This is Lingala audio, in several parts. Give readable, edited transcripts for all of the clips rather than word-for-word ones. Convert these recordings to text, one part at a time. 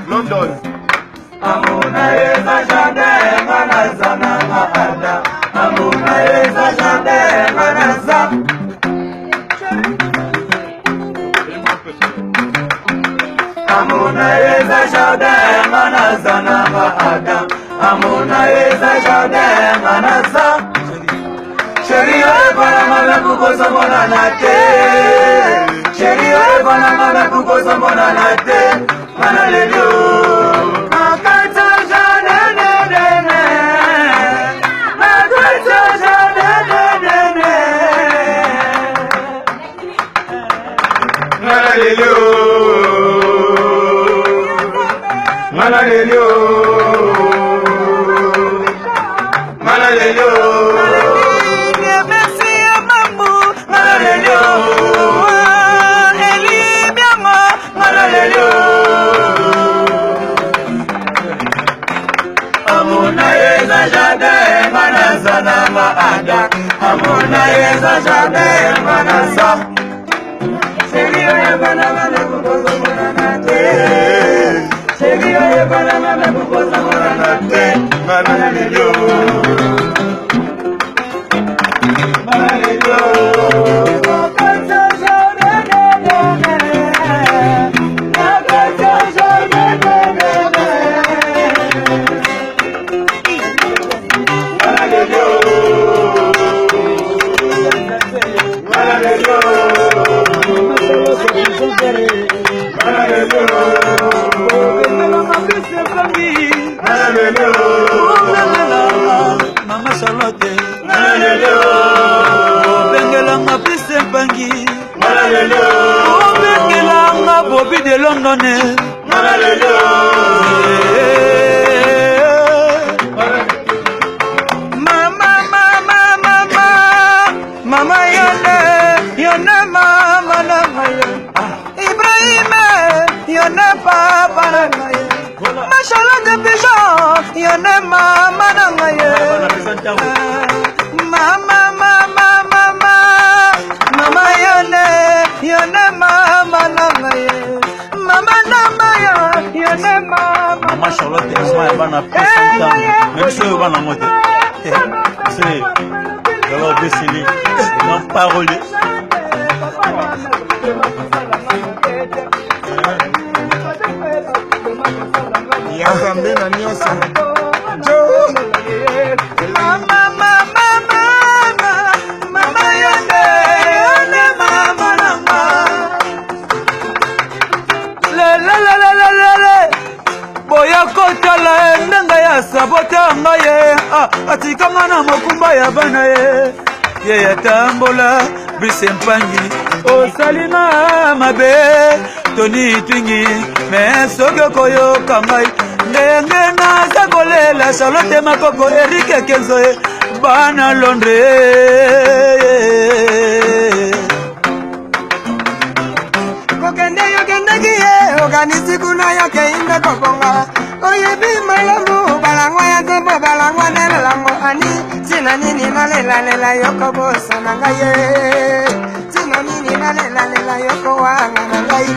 London. Amuna eza jade manazana maada. Amuna eza jade manaza. Amuna eza jade manazana maada. Amuna eza jade manaza. Sheria bana mana kukosa mona nate. Sheria bana mana kukosa mona nate. Mana lelio. Amuna eza jade manasa. Sheria bana mana kukosa mona nate. Sheria bana mana kukosa mona nate. Mana lelio. Mana lelio. Mama Charlotte, Bengelanga piste bangi, Bengelanga Bobby de London, Mama yone mama na Ibrahim yone papa na Mashallah de pigeon yone mama na mama yone mama na mama yone mama Charlotte is my bana même si bana mote c'est alors Bessili non parole Yazambe na nyonso. Mama yone mama nanga. Le boya kotala ndanga ya sabota ngaye atikanga na makumba ya bana ye yatambola bisempangi osalina mabe toni twingi mesoke koyo kangai ndenge naza kolela Charlotte Makoko Eric Kenzo bana Londres kokende yogendaki ye okanisi kuna yoke inde kokonga oyebi malamu balangwa ya tembo balangwa nelelango ani tina nini nalelalela yoko bosa na ngai ye tina nini nalelalela yoko wanga na ngai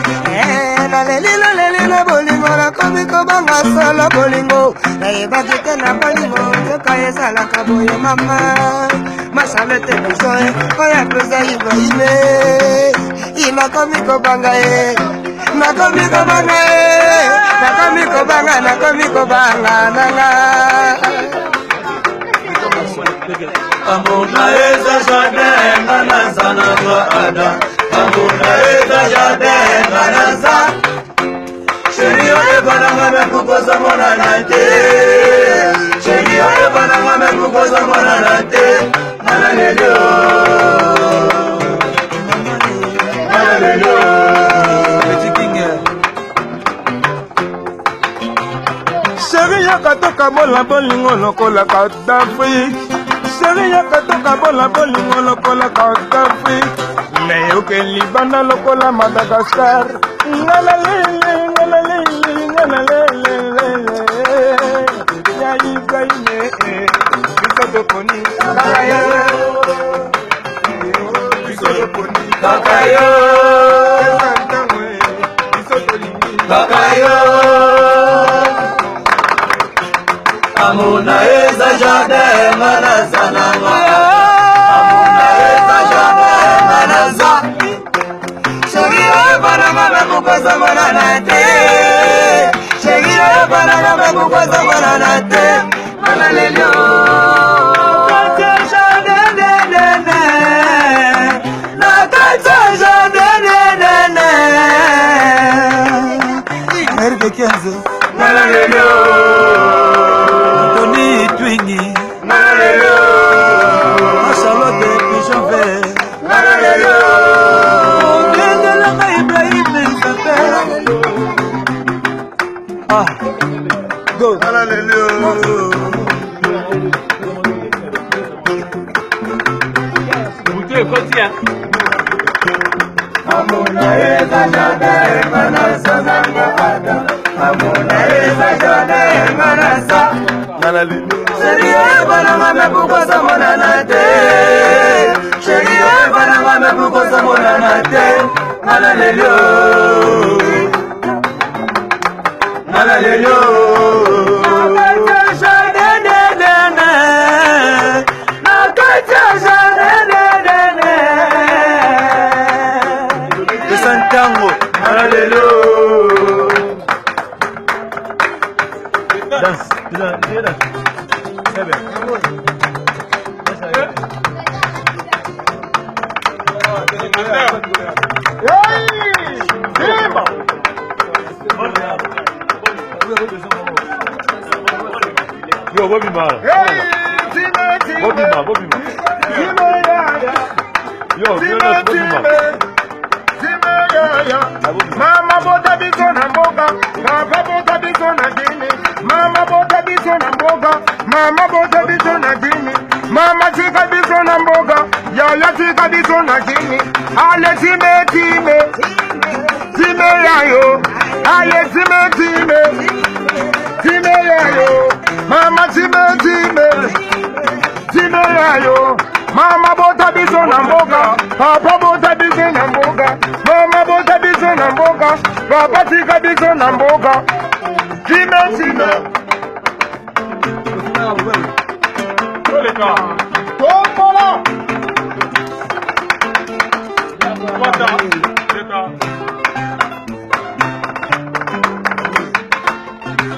nalelilolelile bolingo nakomi kobanga solo bolingo nayebaki te na bolingo nzoka ezalaka boye mama Charlotte bisoe oya koza iboime inakomi kobanga ye nakomi kobanga nanga nakomi kobanga nanga Amuna eza jardin nganaza na toi ada. Amuna eza jardin nganaza. Chérie oye bananga me kukoza mona nate. Chérie oye bananga me kukoza mona nate. Hallelujah. Chérie yakatoka bola bolingo lokola Kadhafi. Chérie yakatoka bola bolingo lokola Kadhafi. Nayoke libanda lokola Madagascar. Ngalalele ngalalele ngalalele ya Ibrahime bisotoponi kakayo bisotoponi Kakayo Kakayo Amuna eza jardin nganaza nanga. Amuna eza jardin nganaza. Chérie oye bananga me kukoza mona nate. Chérie oye bananga me kukoza mona nate. Hallelujah. Anthony Twingi Charlotte Pigeon Vert Kendelanga Ibrahim Ah Go Amuna eza jardin nganaza nanga ada. Amuna eza jardin nganaza. Chérie oye bananga me kukoza mona nate. Chérie oye bananga me kukoza mona nate. Hallelujah. Hallelujah. Santango, hallelujah. Dance, dance. Yo, Bobby Ma. Bobby Ma. Yo, Bobby Ma. Mama bota biso na mboga, papa bota biso na dini. Mama bota biso na mboga, mama bota biso na dini. Mama tika biso na mboga, yaya tika biso na dini. Ale time time, time yayo. Ale time time, time yayo. Mama time time, time yayo. Mama bota biso na mboga, papa bota biso na mboga. Mama bota biso na mboga, papa tika biso na mboga. Time time.